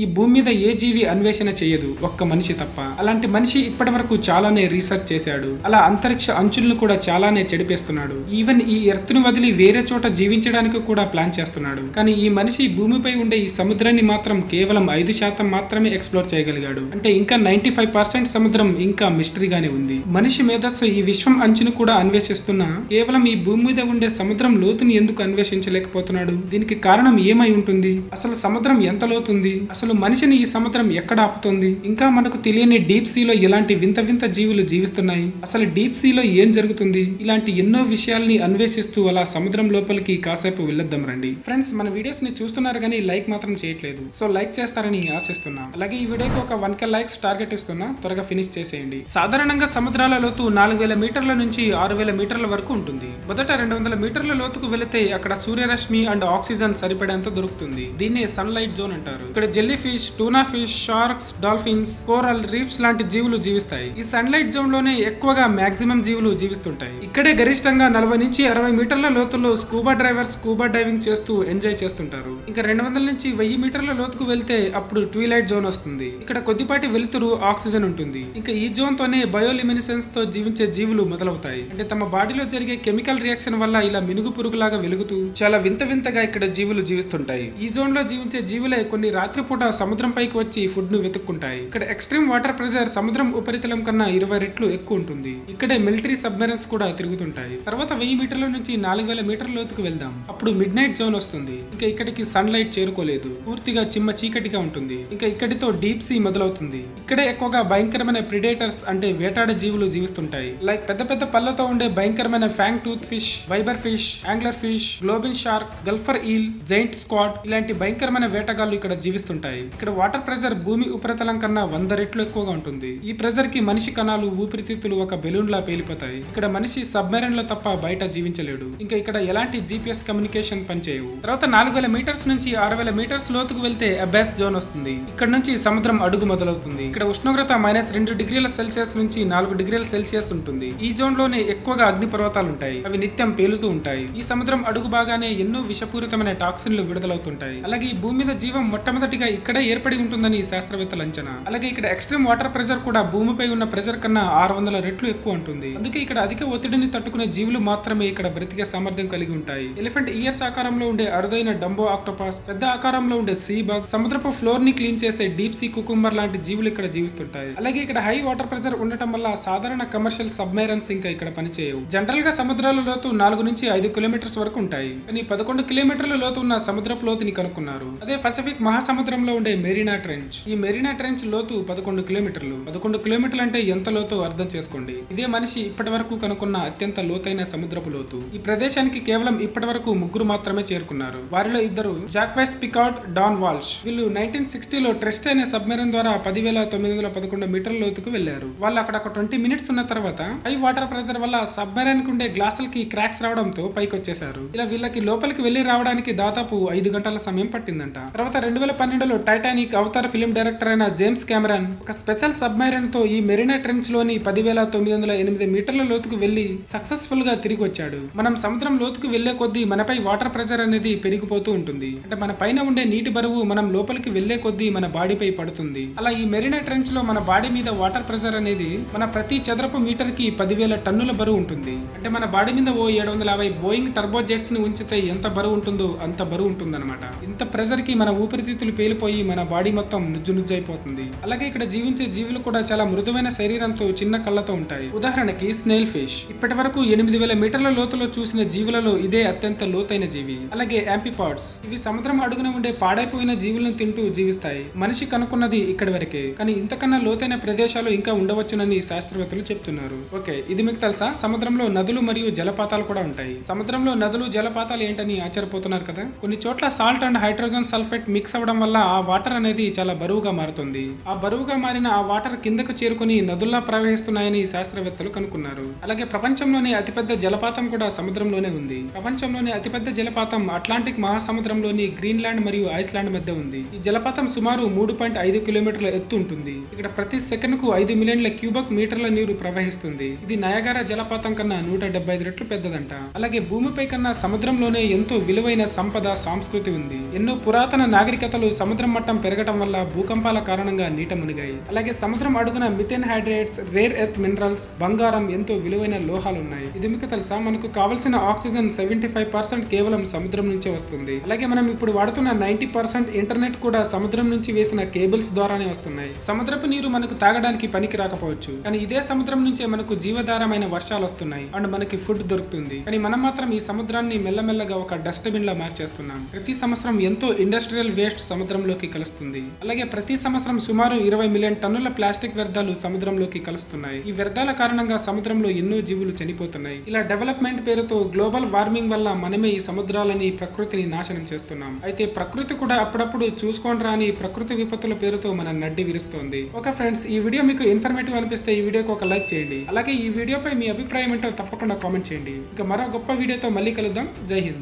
ఈ భూమి మీద ఏ జీవి అన్వేషణ చేయదు, ఒక్క మనిషి తప్ప. అలాంటి మనిషి ఇప్పటి వరకు చాలానే రీసెర్చ్ చేశాడు. అలా అంతరిక్ష అంచులను కూడా చాలానే చెడిపేస్తున్నాడు. ఈవెన్ ఈ ఎర్త్ ను వదిలి వేరే చోట జీవించడానికి కూడా ప్లాన్ చేస్తున్నాడు. కానీ ఈ మనిషి భూమిపై ఉండే ఈ సముద్రాన్ని మాత్రం కేవలం 5% మాత్రమే ఎక్స్ప్లోర్ చేయగలిగాడు. అంటే ఇంకా 95% సముద్రం ఇంకా మిస్టరీగానే ఉంది. మనిషి మేధస్సు ఈ విశ్వం అంచును కూడా అన్వేషిస్తున్నా కేవలం ఈ భూమి మీద ఉండే సముద్రం లోతుని ఎందుకు అన్వేషించలేకపోతున్నాడు? దీనికి కారణం ఏమై ఉంటుంది? అసలు సముద్రం ఎంత లోతుంది? అసలు మనిషిని ఈ సముద్రం ఎక్కడ ఆపుతుంది? ఇంకా మనకు తెలియని డీప్ సీలో ఎలాంటి వింత వింత జీవులు జీవిస్తున్నాయి? అసలు డీప్ సీలో ఏం జరుగుతుంది? ఇలాంటి ఎన్నో విషయాల్ని అన్వేషిస్తూ అలా సముద్రం లోపలికి కాసేపు వెళ్ళొద్దాం రండి. ఫ్రెండ్స్, మన వీడియోస్ ని చూస్తున్నారు కానీ లైక్ మాత్రం చేయట్లేదు. సో లైక్ చేస్తారని ఆశిస్తున్నా. అలాగే ఈ వీడియోకి ఒక 1K లైక్స్ టార్గెట్ ఇస్తున్నా, త్వరగా ఫినిష్ చేసేయండి. సాధారణంగా సముద్రాల లోతు 4000 మీటర్ల నుంచి 6000 మీటర్ల వరకు ఉంటుంది. మొదట 200 మీటర్ల లోతుకు వెళితే అక్కడ సూర్యరశ్మి అండ్ ఆక్సిజన్ సరిపడేంత దొరుకుతుంది. దీన్నే సన్ లైట్ జోన్ అంటారు. ఇక్కడ jelly fish, tuna fish, sharks, dolphins, coral reefs లాంటి జీవులు జీవిస్తాయి. ఈ సన్ లైట్ జోన్ లోనే ఎక్కువగా మాక్సిమం జీవులు జీవిస్తుంటాయి. ఇక్కడే గరిష్టంగా 40 నుంచి 60 మీటర్ల లోతులో స్కూబా డ్రైవర్స్ స్కూబా డైవింగ్ చేస్తూ ఎంజాయ్ చేస్తుంటారు. ఇంకా 200 నుంచి 1000 మీటర్ల లోతుకు వెళ్తే అప్పుడు ట్విలైట్ జోన్ వస్తుంది. ఇక్కడ కొద్దిపాటి వెలుతురు, ఆక్సిజన్ ఉంటుంది. ఇంకా ఈ జోన్ తోనే బయోలిమినిసెన్స్ తో జీవించే జీవులు మొదలవుతాయి. అంటే తమ బాడీలో జరిగే కెమికల్ రియాక్షన్ వల్ల ఇలా మినుగు పురుగులాగా వెలుగుతూ చాలా వింత వింతగా ఇక్కడ జీవులు జీవిస్తుంటాయి. ఈ జోన్ లో జీవించే జీవులే కొన్ని రాత్రిపూట సముద్రం పైకి వచ్చి ఫుడ్ ను వెతుక్కుంటాయి. ఇక్కడ ఎక్స్ట్రీమ్ వాటర్ ప్రెషర్ సముద్రం ఉపరితలం కన్నా 20 రెట్లు ఎక్కువ ఉంటుంది. ఇక్కడే మిలిటరీ సబ్మెరైన్స్ కూడా తిరుగుతుంటాయి. తర్వాత 1000 మీటర్ల నుంచి 4000 మీటర్ల లోతుకు వెళ్దాం. అప్పుడు మిడ్ నైట్ జోన్ వస్తుంది. ఇంకా ఇక్కడికి సన్ లైట్ చేరుకోలేదు, పూర్తిగా చిమ్మ చీకటిగా ఉంటుంది. ఇంకా ఇక్కడితో డీప్ సీ మొదలవుతుంది. ఇక్కడే ఎక్కువగా భయంకరమైన ప్రిడేటర్స్ అంటే వేటాడే జీవులు జీవిస్తుంటాయి. లైక్ పెద్ద పెద్ద పళ్ళతో ఉండే భయంకరమైన fang tooth fish, viper fish, angler fish, goblin shark, gulper eel, giant squid ఇలాంటి భయంకరమైన వేటగాళ్లు ఇక్కడ జీవిస్తుంటాయి. ఇక్కడ వాటర్ ప్రెషర్ భూమి ఉపరితలం కన్నా 100 రెట్లు ఎక్కువగా ఉంటుంది. ఈ ప్రెషర్ కి మనిషి కణాలు, ఊపిరితిత్తులు ఒక బెలూన్ లా పేలిపోతాయి. ఇక్కడ మనిషి సబ్మెరైన్ లో తప్ప బయట జీవించలేడు. ఇంకా ఇక్కడ ఎలాంటి GPS కమ్యూనికేషన్ పనిచేయవు. తర్వాత 4000 మీటర్స్ నుంచి 6000 మీటర్స్ లోతుకు వెళ్తే అబాస్ జోన్ వస్తుంది. ఇక్కడ నుంచి సముద్రం అడుగు మొదలవుతుంది. ఇక్కడ ఉష్ణోగ్రత -2 డిగ్రీల సెల్సియస్ నుంచి 4 డిగ్రీల సెల్సియస్ ఉంటుంది. ఈ జోన్ లోనే ఎక్కువగా అగ్ని పర్వతాలు ఉంటాయి. అవి నిత్యం పేలుతూ ఉంటాయి. ఈ సముద్రం అడుగు బాగానే ఎన్నో విషపూరితమైన టాక్సిన్లు విడుదలవుతుంటాయి. అలాగే ఈ భూమి మీద జీవం మొట్టమొదటిగా ఇక్కడే ఏర్పడి ఉంటుందని శాస్త్రవేత్తల అంచనా. అలాగే ఇక్కడ ఎక్స్ట్రీమ్ వాటర్ ప్రెషర్ కూడా భూమిపై ఉన్న ప్రెషర్ కన్నా 600 రెట్లు ఎక్కువ ఉంటుంది. అందుకే ఇక్కడ అధిక ఒత్తిడిని తట్టుకునే జీవులు మాత్రమే ఇక్కడ బ్రతికే సామర్థ్యం కలిగి ఉంటాయి. ఎలిఫెంట్ ఇయర్స్ ఆకారంలో ఉండే అరుదైన డంబో ఆక్టోపస్, పెద్ద ఆకారంలో ఉండే సీ బగ్, సముద్రపు ఫ్లోర్ ని క్లీన్ చేసే డీప్ సీ కుకుంబర్ లాంటి జీవులు ఇక్కడ జీవిస్తుంటాయి. అలాగే ఇక్కడ హై వాటర్ ప్రెషర్ ఉండటం వల్ల సాధారణ కమర్షియల్ సబ్మెరైన్స్ ఇంకా ఇక్కడ పనిచేయవు. జనరల్ గా సముద్రాల లోతు 4 నుంచి 5 కిలోమీటర్స్ వరకు ఉంటాయి. కానీ 11 కిలోమీటర్ల లోతు ఉన్న సముద్రపు లోతుని కనుక్కున్నారు. అదే పసిఫిక్ మహాసముద్రంలో ఉండే మెరీనా ట్రెంచ్. ఈ మెరీనా ట్రెంచ్ లోతు 11 కిలోమీటర్లు. 11 కిలోమీటర్లు అంటే ఎంత లోతో అర్థం చేసుకోండి. ఇదే మనిషి ఇప్పటి వరకు కనుక్కున్న అత్యంత లోతైన సముద్రపు లోతు. ఈ ప్రదేశానికి కేవలం ఇప్పటి వరకు 3 మాత్రమే చేరుకున్నారు. వారిలో ఇద్దరు జాక్వైస్ పికార్డ్, డాన్ వాల్ష్. వీళ్ళు 1960లో ట్రెస్ట్ అనే సబ్మెరైన్ ద్వారా 10,911 మీటర్ల లోతుకు వెళ్లారు. వాళ్ళు అక్కడ ఒక 20 మినిట్స్ ఉన్న తర్వాత హై వాటర్ ప్రెషర్ వల్ల సబ్మెరైన్ కు ఉండే గ్లాసులకి క్రాక్స్ రావడంతో పైకి వచ్చేసారు. ఇలా వీళ్ళకి లోపలికి వెళ్లి రావడానికి దాదాపు 5 గంటల సమయం పట్టిందంట. తర్వాత 2012లో టైటానిక్ అవతార్ ఫిల్మ్ డైరెక్టర్ అయిన జేమ్స్ కెమెరాన్ ఒక స్పెషల్ సబ్మెరైన్ తో ఈ మెరీనా ట్రెంచ్ లోని 10,908 మీటర్ల లోతుకు వెళ్లి సక్సెస్ఫుల్ గా తిరిగి వచ్చాడు. మనం సముద్రం లోతుకు వెళ్లే కొద్దీ మనపై వాటర్ ప్రెషర్ అనేది పెరిగిపోతూ ఉంటుంది. అంటే మన పైన ఉండే నీటి బరువు మనం లోపలికి వెళ్లే కొద్దీ మన బాడీపై పడుతుంది. అలా ఈ మెరీనా ట్రెంచ్ లో మన బాడీ మీద వాటర్ ప్రెషర్ అనేది మన ప్రతి చదరపు మీటర్ కి 10,000 టన్నుల బరువు ఉంటుంది. అంటే మన బాడీ మీద ఓ 750 బోయింగ్ టర్బో జెట్స్ ని ఉంచితే ఎంత బరువు ఉంటుందో అంత బరువు ఉంటుందన్నమాట. ఇంత ప్రెషర్ కి మన ఊపిరితిత్తులు పేలిపోయి మన బాడీ మొత్తం నుజ్జు నుజ్జు అయిపోతుంది. అలాగే ఇక్కడ జీవించే జీవులు కూడా చాలా మృదువైన శరీరంతో చిన్న కళ్ళతో ఉంటాయి. ఉదాహరణకి స్నేల్ ఫిష్. ఇప్పటి వరకు 8,000 మీటర్ల లోతులో చూసిన జీవులలో ఇదే అత్యంత లోతైన జీవి. అలాగే యాంఫిపాడ్స్. ఇవి సముద్రం అడుగున ఉండే పాడైపోయిన జీవులను తింటూ జీవిస్తాయి. మనిషి కనుక్కున్నది ఇక్కడి వరకే. కానీ ఇంతకన్నా లోతైన ప్రదేశాలు ఇంకా ఉండవచ్చునని శాస్త్రవేత్తలు చెప్తున్నారు. ఓకే, ఇది మీకు తెలుసా? సముద్రంలో నదులు మరియు జలపాతాలు కూడా ఉంటాయి. సముద్రంలో నదులు, జలపాతాలు ఏంటని ఆశ్చర్యపోతున్నారు కదా. కొన్ని చోట్ల salt and hydrogen sulphate mix అవ్వడం వల్ల ఆ వాటర్ అనేది చాలా బరువుగా మారుతుంది. ఆ బరువుగా మారిన ఆ వాటర్ కిందకు చేరుకుని నదుల్లా ప్రవహిస్తున్నాయని శాస్త్రవేత్తలు కనుక్కున్నారు. అలాగే ప్రపంచంలోనే అతిపెద్ద జలపాతం కూడా సముద్రంలోనే ఉంది. ప్రపంచంలోనే అతిపెద్ద జలపాతం అట్లాంటిక్ మహాసముద్రంలోని గ్రీన్లాండ్ మరియు ఐస్లాండ్ మధ్య ఉంది. ఈ జలపాతం సుమారు 3.5 కిలోమీటర్ల ఎత్తు ఉంటుంది. ఇక్కడ ప్రతి సెకండ్ కు 5 మిలియన్ల క్యూబిక్ మీటర్ల నీరు ప్రవహిస్తుంది. ఇది నయాగారా జలపాతం కన్నా 175 రెట్లు పెద్దదంట. అలాగే భూమిపై కన్నా సముద్రంలోనే ఎంతో విలువైన సంపద, సంస్కృతి ఉంది. ఎన్నో పురాతన నాగరికతలు సముద్ర సముద్రం మట్టం పెరగడం వల్ల భూకంపాల కారణంగా నీట మునిగాయి. అలాగే సముద్రం అడుగున methane hydrates, rare earth minerals, బంగారం, ఎంతో విలువైన లోహాలు ఉన్నాయి. ఇది మీకు తెలుసా? మనకు కావలసిన ఆక్సిజన్ 75% కేవలం సముద్రం నుంచే వస్తుంది. అలాగే మనం ఇప్పుడు వాడుతున్న 90% ఇంటర్నెట్ కూడా సముద్రం నుంచి వేసిన కేబుల్స్ ద్వారానే వస్తున్నాయి. సముద్రపు నీరు మనకు తాగడానికి పనికి రాకపోవచ్చు, కానీ ఇదే సముద్రం నుంచే మనకు జీవధారమైన వర్షాలు వస్తున్నాయి అండ్ మనకి ఫుడ్ దొరుకుతుంది. కానీ మనం మాత్రం ఈ సముద్రాన్ని మెల్లమెల్లగా ఒక డస్ట్బిన్ లా మార్చేస్తున్నాం. ప్రతి సంవత్సరం ఎంతో ఇండస్ట్రియల్ వేస్ట్ సముద్రంలోకి కలుస్తుంది. అలాగే ప్రతి సంవత్సరం సుమారు 20 మిలియన్ టన్నుల ప్లాస్టిక్ వ్యర్థాలు సముద్రంలోకి కలుస్తున్నాయి. ఈ వ్యర్థాల కారణంగా సముద్రంలో ఎన్నో జీవులు చనిపోతున్నాయి. ఇలా డెవలప్మెంట్ పేరుతో గ్లోబల్ వార్మింగ్ వల్ల మనమే ఈ సముద్రాలని, ప్రకృతిని నాశనం చేస్తున్నాం. అయితే ప్రకృతి కూడా అప్పుడప్పుడు చూసుకోండి రాని ప్రకృతి విపత్తుల పేరుతో మన నడ్డి విరుస్తోంది. ఓకే ఫ్రెండ్స్, ఈ వీడియో మీకు ఇన్ఫర్మేటివ్ అనిపిస్తే ఈ వీడియోకి ఒక లైక్ చేయండి. అలాగే ఈ వీడియోపై మీ అభిప్రాయం ఏంటో తప్పకుండా కామెంట్ చేయండి. ఇంకా మరో గొప్ప వీడియోతో మళ్ళీ కలుద్దాం. జై హింద్.